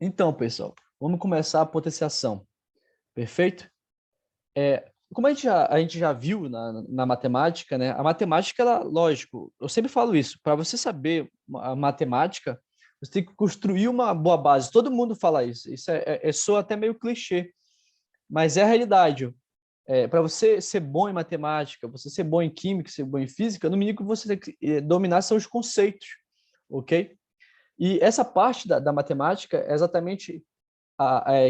Então, pessoal, vamos começar a potenciação, perfeito? Como a gente já viu na matemática, né? A matemática, ela, lógico, eu sempre falo isso, para você saber a matemática, você tem que construir uma boa base. Todo mundo fala isso, isso soa até meio clichê, mas é a realidade. Para você ser bom em matemática, você ser bom em química, ser bom em física, no mínimo que você tem que dominar são os conceitos, ok? E essa parte da matemática é exatamente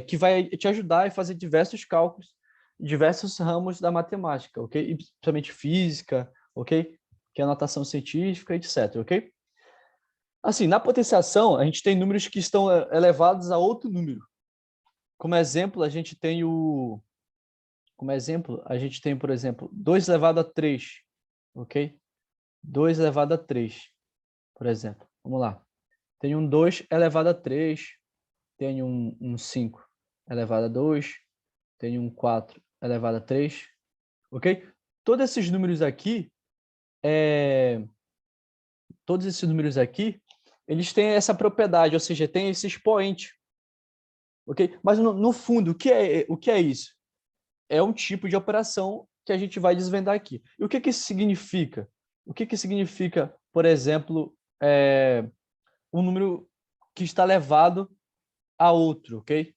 que vai te ajudar a fazer diversos cálculos, diversos ramos da matemática, ok? E principalmente física, ok? Que é a notação científica, etc, ok? Assim, na potenciação, a gente tem números que estão elevados a outro número. Como exemplo, a gente tem por exemplo, 2 elevado a 3, ok? 2 elevado a 3, por exemplo. Vamos lá. Tem um 2 elevado a 3, tem um 5 elevado a 2, tem um 4 elevado a 3, ok? Todos esses números aqui, é, todos esses números aqui, eles têm essa propriedade, ou seja, tem esse expoente, ok? Mas no fundo, o que é isso? É um tipo de operação que a gente vai desvendar aqui. E o que isso significa? O que significa, por exemplo, um número que está elevado a outro, ok?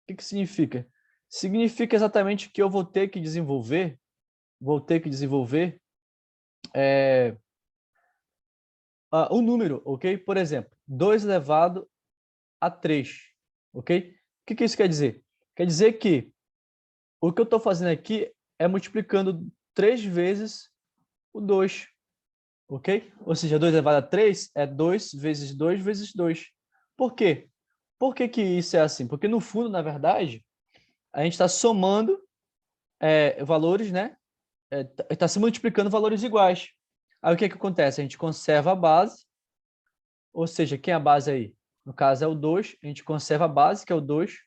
O que significa? Significa exatamente que eu vou ter que desenvolver um número, ok? Por exemplo, 2 elevado a 3, ok? O que isso quer dizer? Quer dizer que o que eu estou fazendo aqui é multiplicando 3 vezes o 2, ok? Ou seja, 2 elevado a 3 é 2 vezes 2 vezes 2. Por quê? Por que isso é assim? Porque no fundo, na verdade, a gente está somando valores, né? Está se multiplicando valores iguais. Aí o que acontece? A gente conserva a base, ou seja, quem é a base aí? No caso é o 2, a gente conserva a base, que é o 2,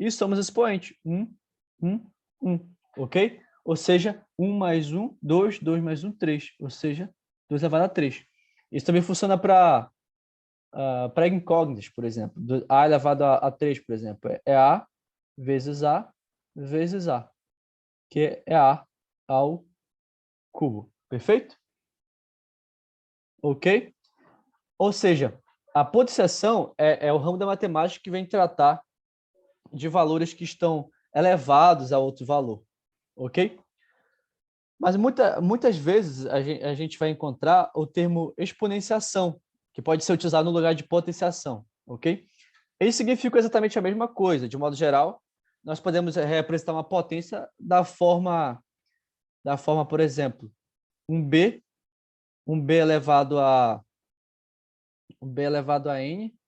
e somos expoentes. 1, 1, 1, ok? Ou seja, 1 mais 1, 2, 2 mais 1, 3. Ou seja, 2 elevado a 3. Isso também funciona para incógnitas, por exemplo. A elevado a 3, por exemplo, é A vezes A vezes A, que é A ao cubo. Perfeito? Ok? Ou seja, a potenciação é o ramo da matemática que vem tratar de valores que estão elevados a outro valor, ok? Mas muitas vezes a gente vai encontrar o termo exponenciação, que pode ser utilizado no lugar de potenciação, ok? Eles significam exatamente a mesma coisa. De modo geral, nós podemos representar uma potência da forma, por exemplo, um b elevado a n,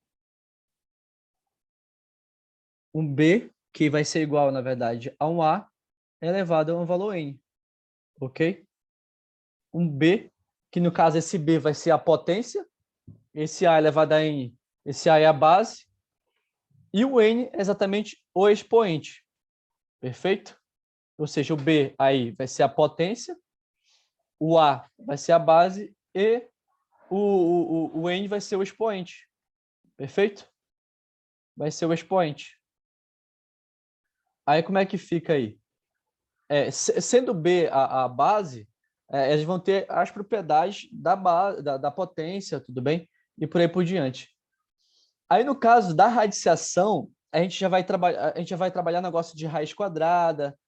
um b que vai ser igual, na verdade, a um a elevado a um valor n, ok? Um b, que no caso esse b vai ser a potência, esse a elevado a n, esse a é a base, e o n é exatamente o expoente, perfeito? Ou seja, o b aí vai ser a potência, o a vai ser a base e o n vai ser o expoente, perfeito? Vai ser o expoente. Aí como é que fica aí? Sendo B a base, eles vão ter as propriedades da potência, tudo bem? E por aí por diante. Aí, no caso da radiciação, a gente já vai trabalhar negócio de raiz quadrada,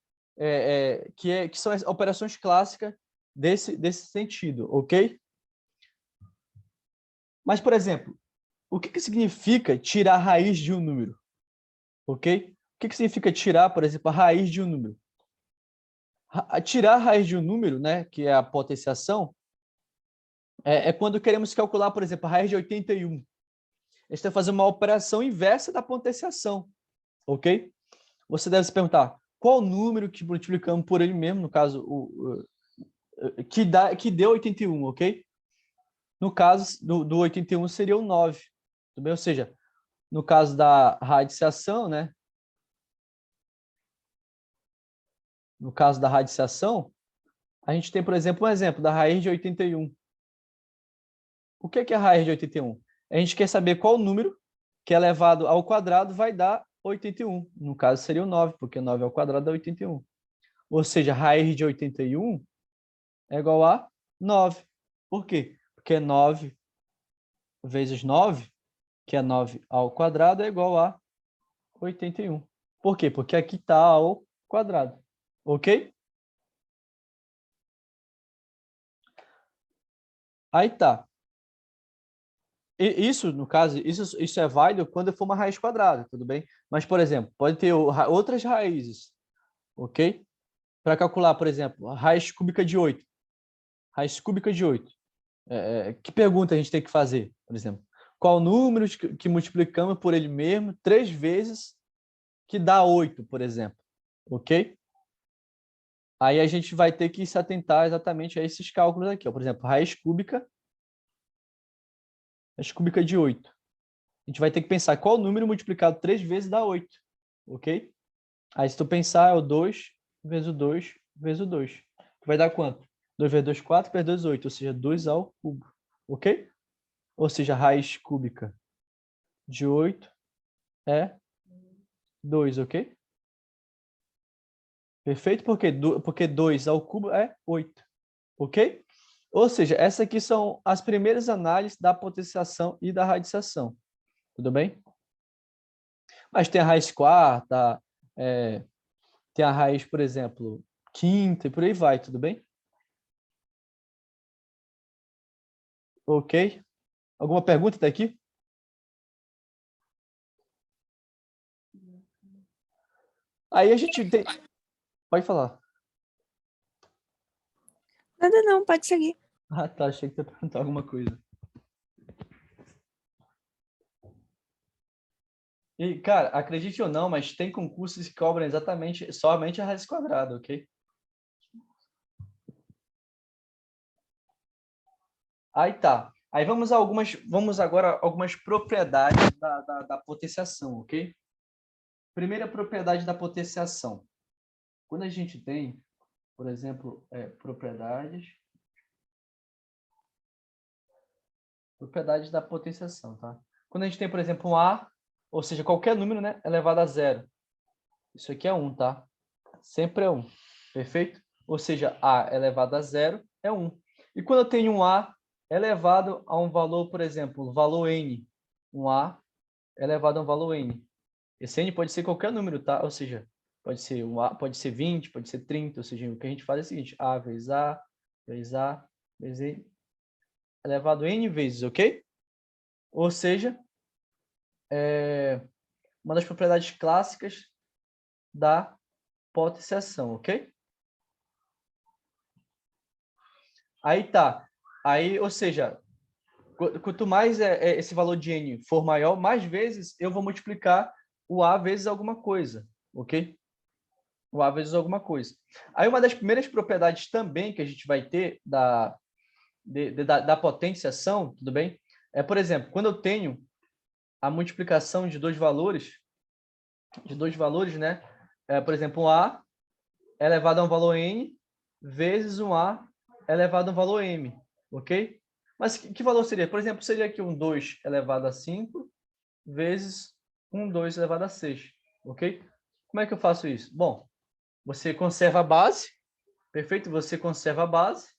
que são as operações clássicas desse sentido, ok? Mas, por exemplo, o que significa tirar a raiz de um número, ok? O que significa tirar, por exemplo, a raiz de um número? Tirar a raiz de um número, né, que é a potenciação, é quando queremos calcular, por exemplo, a raiz de 81. A gente vai fazer uma operação inversa da potenciação, ok? Você deve se perguntar, qual número que multiplicamos por ele mesmo, no caso, que deu 81, ok? No caso do 81 seria o 9, tudo bem? Ou seja, no caso da radiciação, né? No caso da radiciação, a gente tem, por exemplo, um exemplo da raiz de 81. O que é a raiz de 81? A gente quer saber qual número que é elevado ao quadrado vai dar 81. No caso, seria o 9, porque 9 ao quadrado dá 81. Ou seja, raiz de 81 é igual a 9. Por quê? Porque 9 vezes 9, que é 9 ao quadrado, é igual a 81. Por quê? Porque aqui está ao quadrado. Ok? Aí tá. E isso, no caso, isso é válido quando for uma raiz quadrada, tudo bem? Mas, por exemplo, pode ter outras raízes, ok? Para calcular, por exemplo, a raiz cúbica de 8. Raiz cúbica de 8. Que pergunta a gente tem que fazer, por exemplo? Qual número que multiplicamos por ele mesmo 3 vezes que dá 8, por exemplo? Ok? Aí a gente vai ter que se atentar exatamente a esses cálculos aqui. Ó. Por exemplo, raiz cúbica de 8. A gente vai ter que pensar qual número multiplicado 3 vezes dá 8. Ok? Aí se tu pensar, é o 2 vezes o 2 vezes o 2. Vai dar quanto? 2 vezes 2, 4, vezes 2, 8. Ou seja, 2 ao cubo. Ok? Ou seja, raiz cúbica de 8 é 2, ok? Perfeito? Porque 2 ao cubo é 8. Ok? Ou seja, essas aqui são as primeiras análises da potenciação e da radiciação. Tudo bem? Mas tem a raiz quarta, tem a raiz, por exemplo, quinta e por aí vai, tudo bem? Ok? Alguma pergunta até aqui? Aí a gente tem... Pode falar. Nada não, pode seguir. Ah, tá. Achei que você ia perguntar alguma coisa. E, cara, acredite ou não, mas tem concursos que cobram exatamente, somente a raiz quadrada, ok? Aí tá. Aí vamos agora a algumas propriedades da potenciação, ok? Primeira propriedade da potenciação. Quando a gente tem, por exemplo, propriedades da potenciação, tá? Quando a gente tem, por exemplo, um A, ou seja, qualquer número, né, elevado a zero. Isso aqui é 1, tá? Sempre é 1. Perfeito? Ou seja, A elevado a zero é 1. E quando eu tenho um A elevado a um valor, por exemplo, valor N, um A elevado a um valor N. Esse N pode ser qualquer número, tá? Ou seja, pode ser pode ser 20, pode ser 30, ou seja, o que a gente faz é o seguinte, A vezes A, vezes A, vezes E, elevado a N vezes, ok? Ou seja, uma das propriedades clássicas da potenciação, ok? Aí tá. Aí, ou seja, quanto mais esse valor de N for maior, mais vezes eu vou multiplicar o A vezes alguma coisa, ok? O A vezes alguma coisa. Aí uma das primeiras propriedades também que a gente vai ter da potenciação, tudo bem? Por exemplo, quando eu tenho a multiplicação de dois valores, né? Por exemplo, um A elevado a um valor N vezes um A elevado a um valor M, ok? Mas que valor seria? Por exemplo, seria aqui um 2 elevado a 5 vezes um 2 elevado a 6, ok? Como é que eu faço isso? Bom, você conserva a base, perfeito? Você conserva a base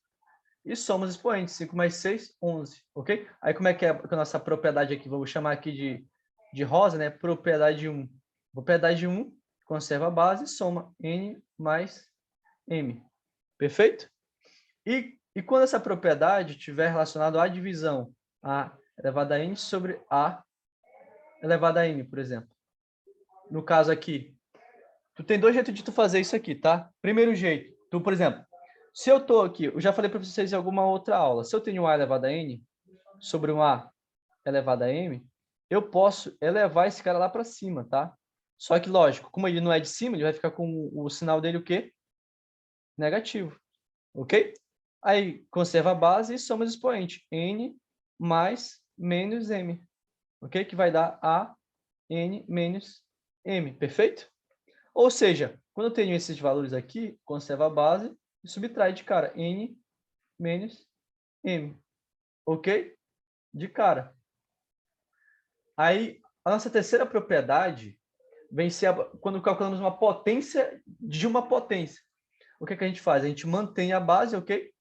e soma os expoentes. 5 mais 6, 11, ok? Aí como é que é a nossa propriedade aqui? Vou chamar aqui de rosa, né? Propriedade 1. Propriedade 1, conserva a base e soma n mais m. Perfeito? E quando essa propriedade estiver relacionada à divisão a elevado a n sobre a elevado a n, por exemplo. No caso aqui, tu tem dois jeitos de tu fazer isso aqui, tá? Primeiro jeito, tu, por exemplo, se eu tô aqui, eu já falei para vocês em alguma outra aula, se eu tenho um a elevado a n sobre um a elevado a m, eu posso elevar esse cara lá para cima, tá? Só que, lógico, como ele não é de cima, ele vai ficar com o sinal dele o quê? Negativo, ok? Aí, conserva a base e soma os expoentes. N mais menos M, ok? Que vai dar A, N menos M, perfeito? Ou seja, quando eu tenho esses valores aqui, conserva a base e subtrai de cara N menos M, ok? De cara. Aí, A nossa terceira propriedade vem ser quando calculamos uma potência de uma potência. O que a gente faz? A gente mantém a base, ok?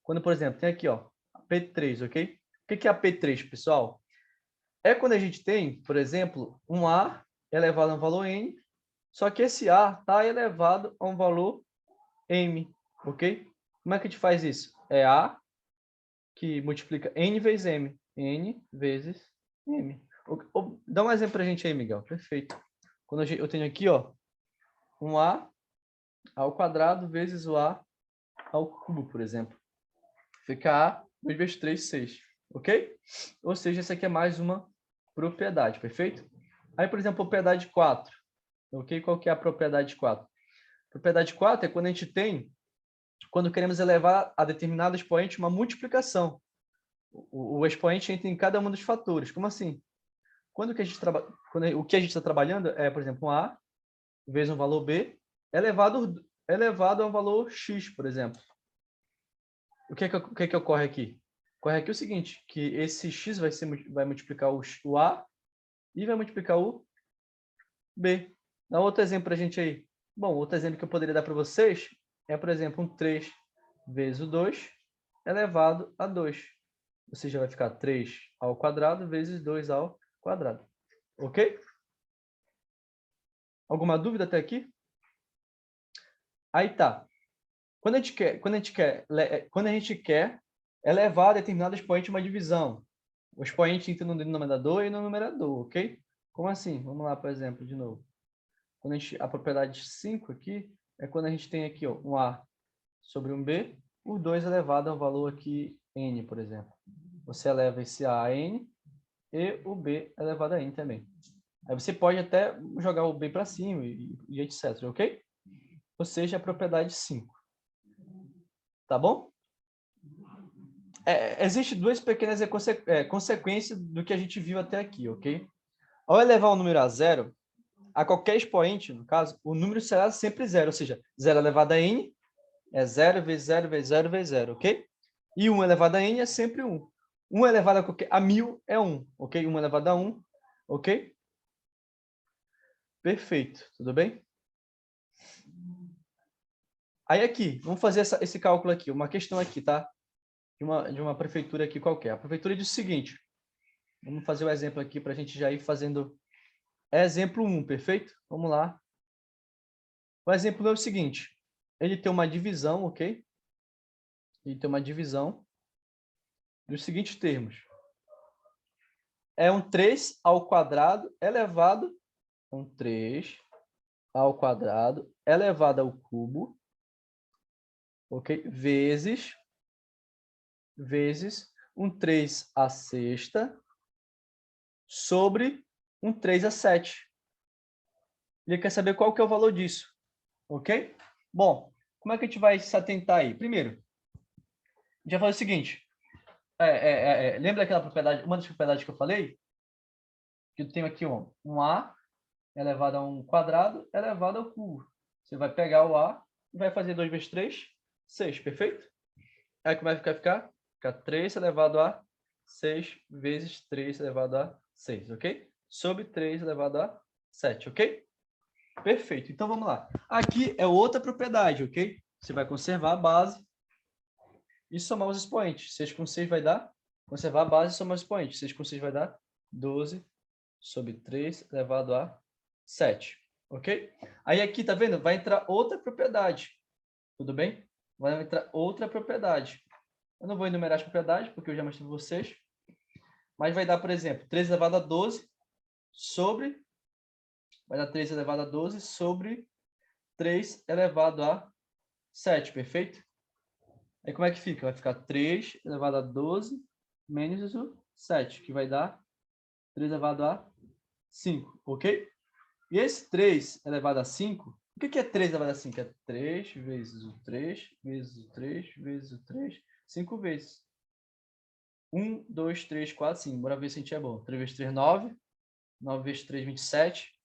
Quando, por exemplo, tem aqui, ó, a P3, ok? O que é a P3, pessoal? É quando a gente tem, por exemplo, um A elevado a um valor N, só que esse A está elevado a um valor M, ok? Como é que a gente faz isso? É A que multiplica N vezes M. N vezes M. Dá um exemplo para a gente aí, Miguel. Perfeito. Quando eu tenho aqui, ó, um A ao quadrado vezes o A ao cubo, por exemplo. Fica A 2 vezes 3, 6. Ok? Ou seja, essa aqui é mais uma propriedade, perfeito? Aí, por exemplo, propriedade 4. Ok? Qual que é a propriedade 4? Propriedade 4 é quando a gente tem, quando queremos elevar a determinado expoente uma multiplicação. O expoente entra em cada um dos fatores. Como assim? Quando que a gente o que a gente está trabalhando é, por exemplo, um A vezes um valor B elevado a um valor X, por exemplo. O que ocorre aqui? Ocorre aqui o seguinte, que esse X vai multiplicar o A e vai multiplicar o B. Dá outro exemplo para a gente aí. Bom, outro exemplo que eu poderia dar para vocês é, por exemplo, um 3 vezes o 2 elevado a 2. Ou seja, vai ficar 3 ao quadrado vezes 2 ao quadrado. Ok? Alguma dúvida até aqui? Aí tá. Quando a gente quer elevar determinado expoente a uma divisão, o expoente entra no denominador e no numerador, ok? Como assim? Vamos lá, por exemplo, de novo. Quando a propriedade 5 aqui é quando a gente tem aqui, ó, um A sobre um B, o 2 elevado ao valor aqui N, por exemplo. Você eleva esse A a N e o B elevado a N também. Aí você pode até jogar o B para cima e etc, ok? Ou seja, a propriedade 5. Tá bom? Existem duas pequenas consequências do que a gente viu até aqui, ok? Ao elevar o número a zero, a qualquer expoente, no caso, o número será sempre zero, ou seja, 0 elevado a n é 0 vezes 0 vezes 0 vezes 0, ok? E 1 elevado a n é sempre 1. 1 elevado a 1000 é 1, ok? 1 elevado a 1, ok? Perfeito, tudo bem? Aí aqui, vamos fazer esse cálculo aqui, uma questão aqui, tá? De uma prefeitura aqui qualquer. A prefeitura diz o seguinte, vamos fazer o exemplo aqui para a gente já ir fazendo exemplo 1, perfeito? Vamos lá. O exemplo é o seguinte, ele tem uma divisão, ok? Ele tem uma divisão dos seguintes termos. É um 3 ao quadrado elevado, um 3 ao quadrado elevado ao cubo, ok? Vezes um 3 à sexta sobre um 3 a 7. Ele quer saber qual que é o valor disso, ok? Bom, como é que a gente vai se atentar aí? Primeiro, a gente vai fazer o seguinte. Lembra daquela propriedade, uma das propriedades que eu falei? Que eu tenho aqui um A elevado a um quadrado elevado ao cubo. Você vai pegar o A e vai fazer 2 vezes 3, 6, perfeito? Aí como é que vai ficar? Fica 3 elevado a 6 vezes 3 elevado a 6, ok? Sobre 3 elevado a 7, ok? Perfeito. Então vamos lá. Aqui é outra propriedade, ok? Você vai conservar a base e somar os expoentes. 6 com 6 vai dar, conservar a base e somar os expoentes. 6 com 6 vai dar 12 sobre 3 elevado a 7. Ok? Aí aqui, tá vendo? Vai entrar outra propriedade. Tudo bem? Vai entrar outra propriedade. Eu não vou enumerar as propriedades, porque eu já mostrei para vocês. Mas vai dar, por exemplo, 3 elevado a 12 sobre... Vai dar 3 elevado a 12 sobre 3 elevado a 7, perfeito? Aí como é que fica? Vai ficar 3 elevado a 12 menos o 7, que vai dar 3 elevado a 5, ok? E esse 3 elevado a 5, o que é 3 elevado a 5? É 3 vezes o 3, vezes o 3, vezes o 3, 5 vezes. 1, 2, 3, 4, 5. Bora ver se a gente é bom. 3 vezes 3, 9. 9 vezes 3, 27.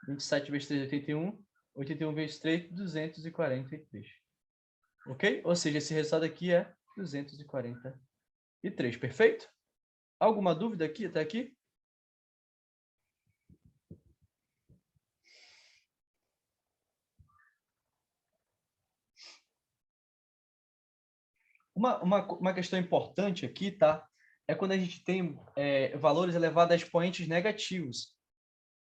27 vezes 3, 81. 81 vezes 3, 243. Ok? Ou seja, esse resultado aqui é 243. Perfeito? Alguma dúvida aqui até aqui? Uma questão importante aqui, tá? É quando a gente tem valores elevados a expoentes negativos.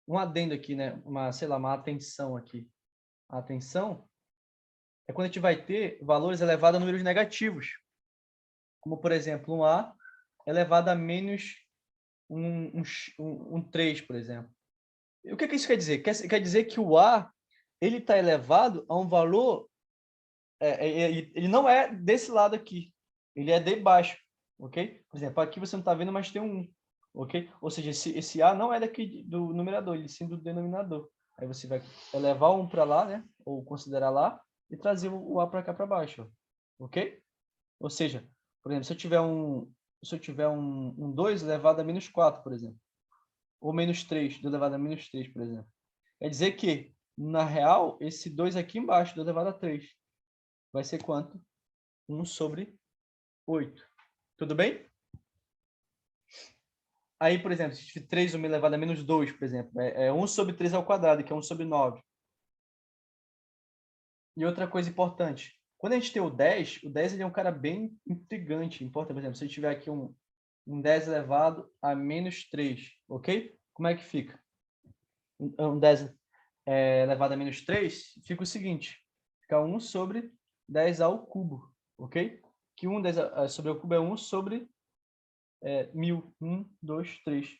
Um adendo aqui, né? Sei lá, uma atenção aqui. A atenção é quando a gente vai ter valores elevados a números negativos. Como, por exemplo, um A elevado a menos um 3, por exemplo. E o que isso quer dizer? Quer dizer que o A ele está elevado a um valor, ele não é desse lado aqui, ele é de baixo, ok? Por exemplo, aqui você não está vendo, mas tem um 1, ok? Ou seja, esse A não é daqui do numerador, ele sim do denominador. Aí você vai elevar um para lá, né? Ou considerar lá, e trazer o A para cá para baixo, ok? Ou seja, por exemplo, se eu tiver um 2 elevado a menos 4, por exemplo, ou menos 3, do elevado a menos 3, por exemplo. Quer dizer que, na real, esse 2 aqui embaixo, do elevado a 3, vai ser quanto? 1 sobre 8. Tudo bem? Aí, por exemplo, se tiver 3 elevado a menos 2, por exemplo, é 1 sobre 3 ao quadrado, que é 1 sobre 9. E outra coisa importante, quando a gente tem o 10 ele é um cara bem intrigante. Importa, por exemplo, se eu tiver aqui um 10 elevado a menos 3, ok? Como é que fica? Um 10 elevado a menos 3, fica o seguinte, fica 1 sobre 10 ao cubo, ok? Que 1 sobre o cubo é 1 sobre 1000. 1, 2, 3.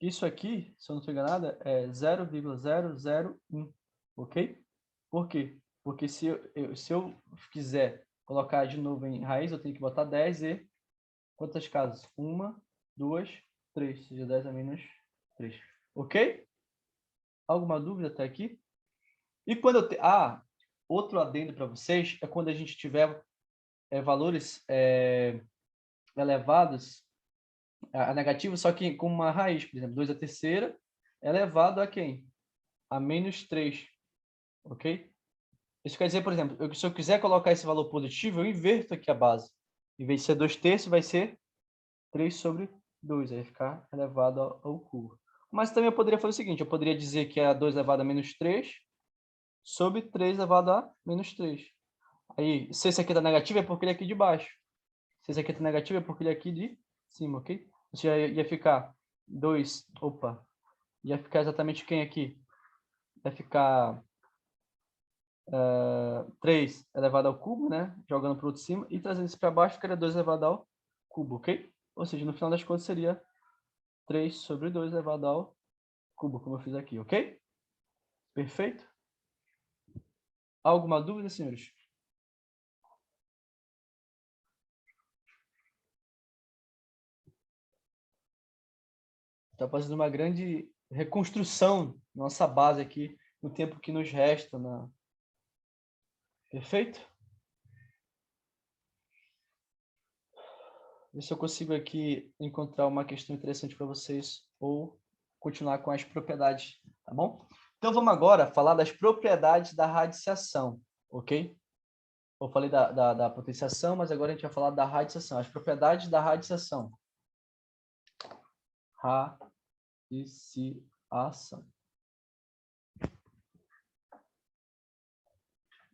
Isso aqui, se eu não estou enganado, é 0,001, ok? Por quê? Porque se eu quiser colocar de novo em raiz, eu tenho que botar 10 e quantas casas? 1, 2, 3, ou seja, 10 a menos 3. Ok? Alguma dúvida até aqui? E quando eu outro adendo para vocês é quando a gente tiver valores elevados a negativo, só que com uma raiz, por exemplo, 2 a terceira é elevado a quem? A menos 3, ok? Isso quer dizer, por exemplo, se eu quiser colocar esse valor positivo, eu inverto aqui a base. Em vez de ser 2 terços, vai ser 3 sobre 2, aí vai ficar elevado ao cubo. Mas também eu poderia fazer o seguinte, eu poderia dizer que é 2 elevado a menos 3 sobre 3 elevado a menos 3. Aí, se esse aqui está negativo, é porque ele é aqui de baixo. Se esse aqui está negativo, é porque ele é aqui de cima, ok? Ou seja, ia ficar 2, ia ficar exatamente quem aqui? Ia ficar 3 elevado ao cubo, né? Jogando para o outro cima, e trazendo isso para baixo, ficaria 2 elevado ao cubo, ok? Ou seja, no final das contas seria 3 sobre 2 elevado ao cubo, como eu fiz aqui, ok? Perfeito? Alguma dúvida, senhores? Está fazendo uma grande reconstrução nossa base aqui no tempo que nos resta. Perfeito? Ver se eu consigo aqui encontrar uma questão interessante para vocês ou continuar com as propriedades, tá bom? Então vamos agora falar das propriedades da radiciação, ok? Eu falei da potenciação, mas agora a gente vai falar da radiciação. As propriedades da radiciação. Radiciação.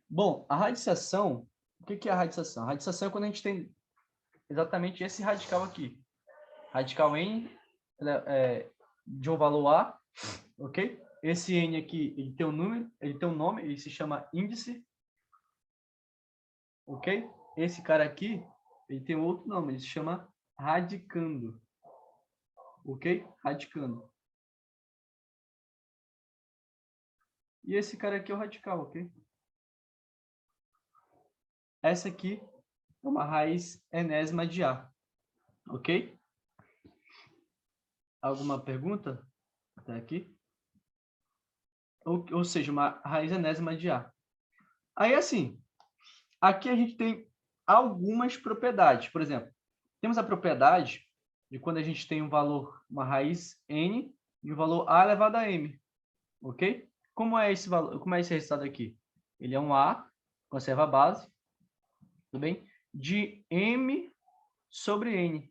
Bom, a radiciação, o que é a radiciação? A radiciação é quando a gente tem exatamente esse radical aqui. Radical n de um valor a, ok? Esse n aqui, ele tem um número, ele tem um nome, ele se chama índice, ok? Esse cara aqui, ele tem outro nome, ele se chama radicando, ok? Radicando. E esse cara aqui é o radical, ok? Essa aqui é uma raiz enésima de A, ok? Alguma pergunta até aqui? Ou seja, uma raiz enésima de A. Aí, assim, aqui a gente tem algumas propriedades. Por exemplo, temos a propriedade de quando a gente tem um valor, uma raiz n, e o valor a elevado a m, ok? Como é esse valor? Como é esse resultado aqui? Ele é um a, conserva a base, tudo bem? De m sobre n.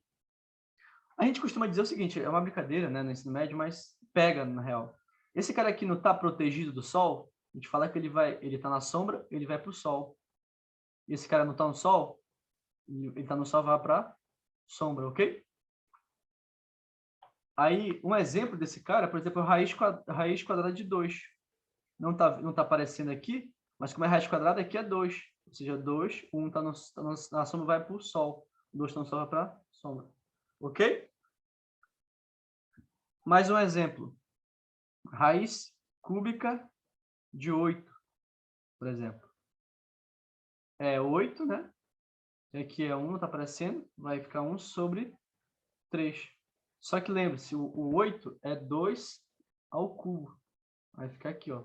A gente costuma dizer o seguinte, é uma brincadeira, né, no ensino médio, mas pega na real. Esse cara aqui não está protegido do sol, a gente fala que ele está na sombra, ele vai para o sol. E esse cara não está no sol, Ele está no sol, vai para sombra, ok? Aí, um exemplo desse cara, por exemplo, raiz quadrada de 2. Não tá aparecendo aqui, mas como é raiz quadrada, aqui é 2. Ou seja, 2, 1 na sombra, vai para o sol. 2 está no sol, vai para a sombra. Ok? Mais um exemplo. Raiz cúbica de 8, por exemplo. É 8, né? Aqui é 1, não está aparecendo. Vai ficar 1 sobre 3. Só que lembre-se, o 8 é 2 ao cubo. Vai ficar aqui, ó.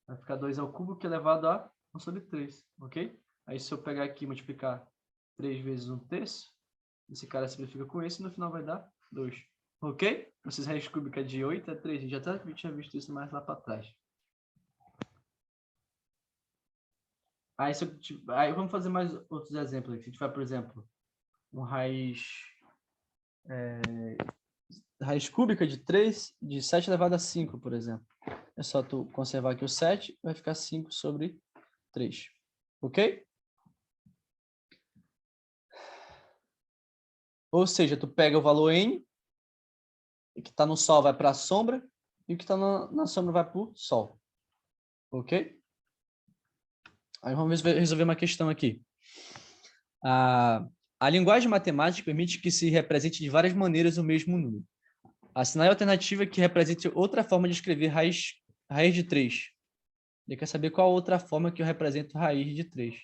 Vai ficar 2 ao cubo, que é elevado a 1 sobre 3, ok? Aí se eu pegar aqui e multiplicar 3 vezes 1/3, esse cara simplifica com esse e no final vai dar 2. Ok? Essa raiz cúbica de 8 é 3. A gente já até tinha visto isso mais lá para trás. Aí vamos fazer mais outros exemplos aqui. Se a gente vai, por exemplo, raiz cúbica de 3, de 7 elevado a 5, por exemplo. É só tu conservar aqui o 7, vai ficar 5 sobre 3. Ok? Ou seja, tu pega o valor n, o que está no sol vai para a sombra, e o que está na sombra vai para o sol. Ok? Aí vamos resolver uma questão aqui. A linguagem matemática permite que se represente de várias maneiras o mesmo número. Assinale a alternativa que represente outra forma de escrever raiz de 3. Ele quer saber qual outra forma que eu represento raiz de 3.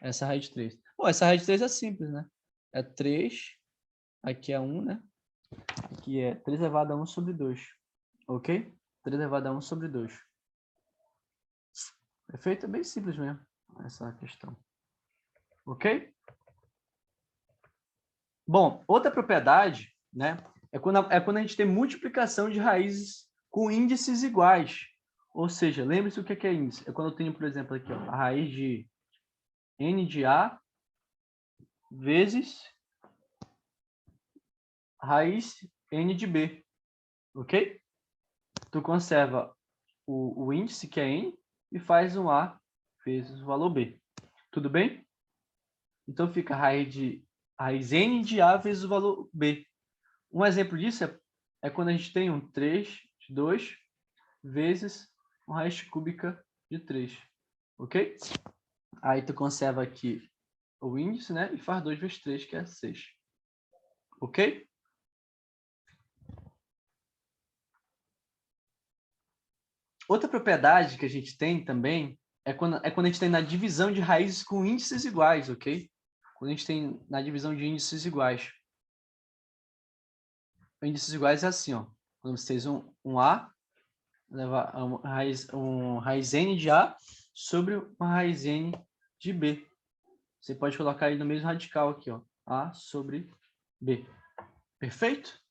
Essa raiz de 3. Bom, essa raiz de 3 é simples, né? É 3, aqui é 1, né? Aqui é 3 elevado a 1 sobre 2. Ok? 3 elevado a 1 sobre 2. Perfeito? É bem simples mesmo, essa questão. Ok? Bom, outra propriedade, né? É quando a gente tem multiplicação de raízes com índices iguais. Ou seja, lembre-se o que é índice. É quando eu tenho, por exemplo, aqui, ó, a raiz de n de A vezes raiz n de B. Ok? Tu conserva o índice, que é n, e faz um A vezes o valor B. Tudo bem? Então fica a raiz n de A vezes o valor B. Um exemplo disso é quando a gente tem um 3 de 2 vezes uma raiz cúbica de 3. Ok? Aí tu conserva aqui o índice, né? E faz 2 vezes 3, que é 6. Ok? Outra propriedade que a gente tem também é quando a gente tem na divisão de raízes com índices iguais, ok? Quando a gente tem na divisão de índices iguais. Índices iguais é assim, ó. Quando você tem um A, leva raiz n de A sobre uma raiz n de B. Você pode colocar aí no mesmo radical aqui, ó. A sobre B. Perfeito?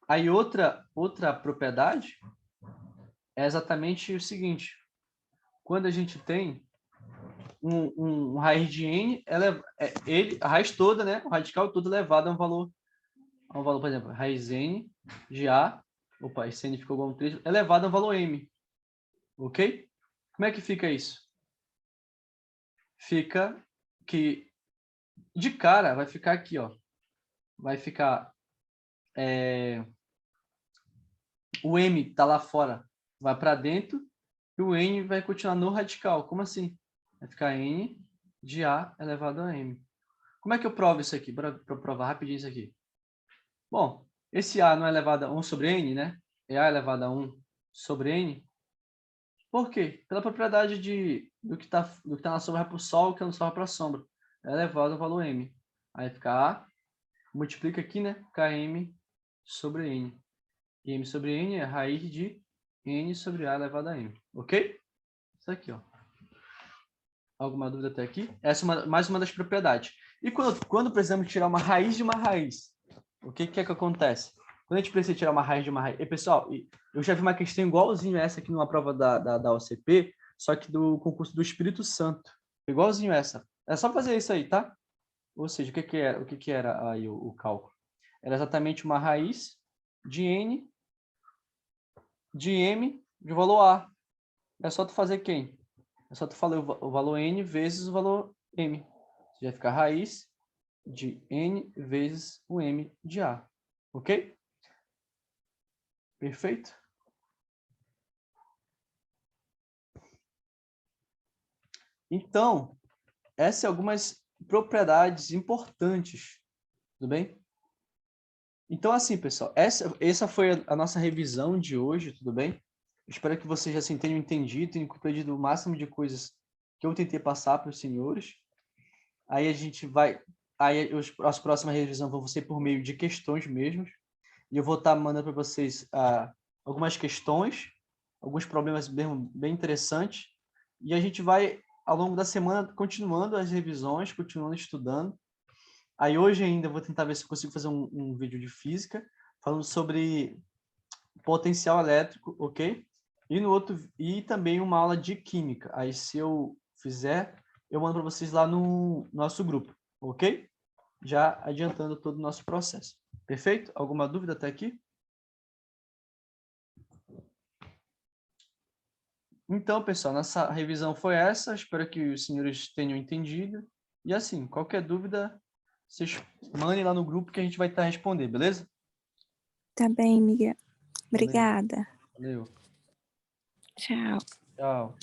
Aí outra propriedade é exatamente o seguinte. Quando a gente tem um raiz de n, a raiz toda, né? O radical todo elevado a um valor, por exemplo, raiz n de A, opa, esse n ficou igual a um 3, elevado a um valor m. Ok? Como é que fica isso? Fica que, de cara, vai ficar aqui, ó. Vai ficar... o m está lá fora, vai para dentro, e o n vai continuar no radical. Como assim? Vai ficar n de A elevado a m. Como é que eu provo isso aqui? Para provar rapidinho isso aqui. Bom, esse A não é elevado a 1 sobre n, né? É A elevado a 1 sobre n. Por quê? Pela propriedade do que tá na sombra para o sol, que é no sol para a sombra. É elevado ao valor m. Aí fica A, multiplica aqui, né? Km sobre n. E m sobre n é a raiz de n sobre A elevado a m. Ok? Isso aqui, ó. Alguma dúvida até aqui? Essa é mais uma das propriedades. E quando precisamos tirar uma raiz de uma raiz, o que é que acontece? Quando a gente precisa tirar uma raiz de uma raiz... E, pessoal, eu já vi uma questão igualzinho essa aqui numa prova da OCP, só que do concurso do Espírito Santo. Igualzinho essa. É só fazer isso aí, tá? Ou seja, o que era aí o cálculo? Era exatamente uma raiz de n de m de valor A. É só tu fazer quem? É só tu falar o valor n vezes o valor m. Você vai ficar raiz de n vezes o m de A. Ok? Perfeito? Então, essas são algumas propriedades importantes. Tudo bem? Então, assim, pessoal, essa foi a nossa revisão de hoje, tudo bem? Espero que vocês assim, tenham entendido, tenham compreendido o máximo de coisas que eu tentei passar para os senhores. Aí a gente vai... Aí as próximas revisões vão ser por meio de questões mesmo. E eu vou estar mandando para vocês algumas questões, alguns problemas bem interessantes. E a gente vai, ao longo da semana, continuando as revisões, continuando estudando. Aí hoje ainda eu vou tentar ver se eu consigo fazer um vídeo de física, falando sobre potencial elétrico, ok? E no outro e também uma aula de química. Aí se eu fizer, eu mando para vocês lá no nosso grupo, ok? Já adiantando todo o nosso processo. Perfeito? Alguma dúvida até aqui? Então, pessoal, nossa revisão foi essa. Espero que os senhores tenham entendido. E assim, qualquer dúvida, vocês mandem lá no grupo que a gente vai estar respondendo, beleza? Tá bem, Miguel. Valeu. Obrigada. Valeu. Tchau. Tchau.